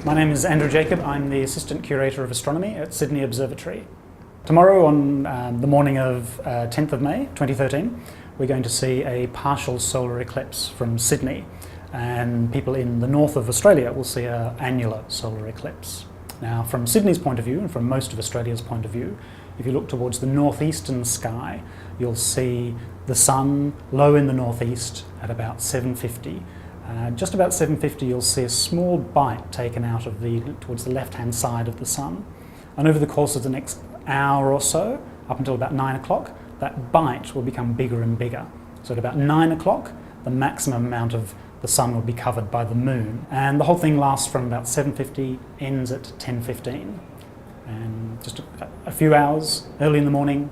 My name is Andrew Jacob. I'm the Assistant Curator of Astronomy at Sydney Observatory. Tomorrow, on the morning of 10th of May 2013, we're going to see a partial solar eclipse from Sydney, and people in the north of Australia will see an annular solar eclipse. Now, from Sydney's point of view, and from most of Australia's point of view, if you look towards the northeastern sky, you'll see the sun low in the northeast at about 7:50. Just about 7:50, you'll see a small bite taken out of towards the left-hand side of the sun. And over the course of the next hour or so, up until about 9 o'clock, that bite will become bigger and bigger. So at about 9 o'clock, the maximum amount of the sun will be covered by the moon. And the whole thing lasts from about 7:50, ends at 10:15. And just a few hours early in the morning,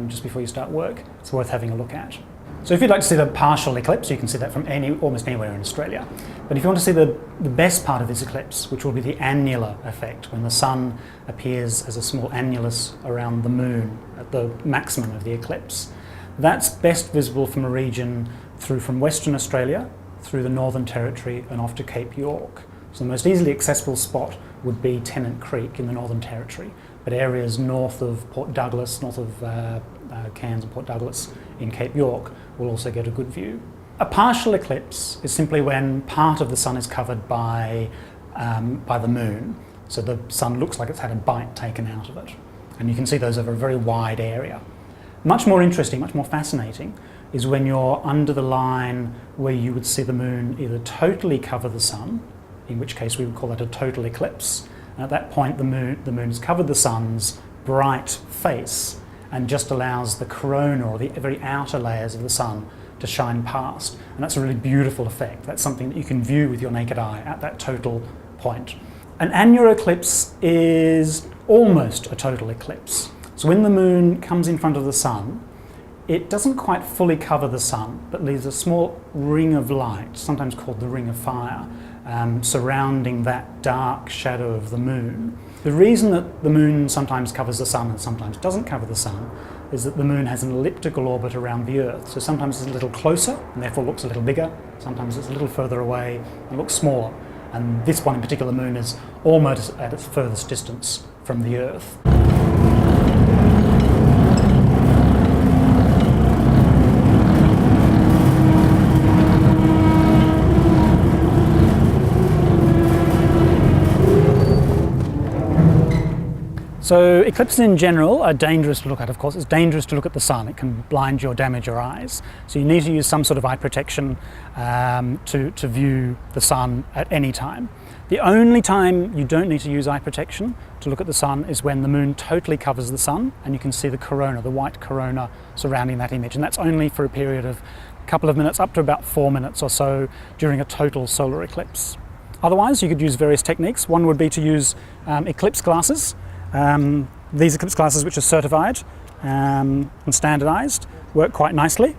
just before you start work, it's worth having a look at. So if you'd like to see the partial eclipse, you can see that from almost anywhere in Australia. But if you want to see the best part of this eclipse, which will be the annular effect, when the sun appears as a small annulus around the moon at the maximum of the eclipse, that's best visible from a region from Western Australia, through the Northern Territory and off to Cape York. So the most easily accessible spot would be Tennant Creek in the Northern Territory, but areas north of Port Douglas, north of Cairns and Port Douglas in Cape York will also get a good view. A partial eclipse is simply when part of the sun is covered by the moon, so the sun looks like it's had a bite taken out of it, and you can see those over a very wide area. Much more interesting, much more fascinating, is when you're under the line where you would see the moon either totally cover the sun, in which case we would call that a total eclipse. And at that point the moon has covered the sun's bright face and just allows the corona, or the very outer layers of the sun, to shine past. And that's a really beautiful effect. That's something that you can view with your naked eye at that total point. An annular eclipse is almost a total eclipse. So when the moon comes in front of the sun, it doesn't quite fully cover the sun, but leaves a small ring of light, sometimes called the ring of fire, surrounding that dark shadow of the moon. The reason that the moon sometimes covers the sun and sometimes doesn't cover the sun is that the moon has an elliptical orbit around the Earth. So sometimes it's a little closer and therefore looks a little bigger, sometimes it's a little further away and looks smaller. And this one in particular, moon, is almost at its furthest distance from the Earth. So eclipses in general are dangerous to look at, of course. It's dangerous to look at the sun. It can blind you or damage your eyes. So you need to use some sort of eye protection to view the sun at any time. The only time you don't need to use eye protection to look at the sun is when the moon totally covers the sun and you can see the corona, the white corona surrounding that image. And that's only for a period of a couple of minutes, up to about 4 minutes or so during a total solar eclipse. Otherwise, you could use various techniques. One would be to use eclipse glasses. These eclipse glasses, which are certified and standardized, work quite nicely.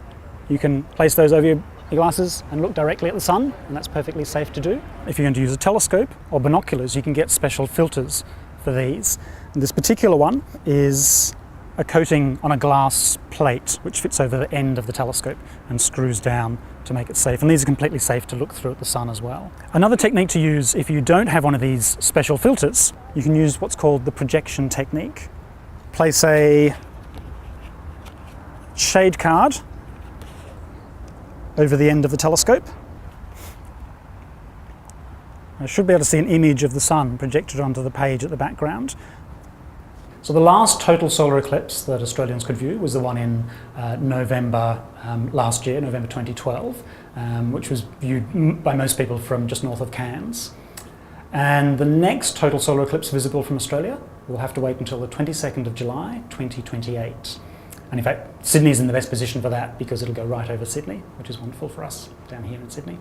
You can place those over your glasses and look directly at the sun, and that's perfectly safe to do. If you're going to use a telescope or binoculars, you can get special filters for these. And this particular one is a coating on a glass plate which fits over the end of the telescope and screws down to make it safe. And these are completely safe to look through at the sun as well. Another technique to use if you don't have one of these special filters, you can use what's called the projection technique. Place a shade card over the end of the telescope. I should be able to see an image of the sun projected onto the page at the background. So the last total solar eclipse that Australians could view was the one in November last year, November 2012, which was viewed by most people from just north of Cairns. And the next total solar eclipse visible from Australia will have to wait until the 22nd of July 2028. And in fact, Sydney's in the best position for that because it'll go right over Sydney, which is wonderful for us down here in Sydney.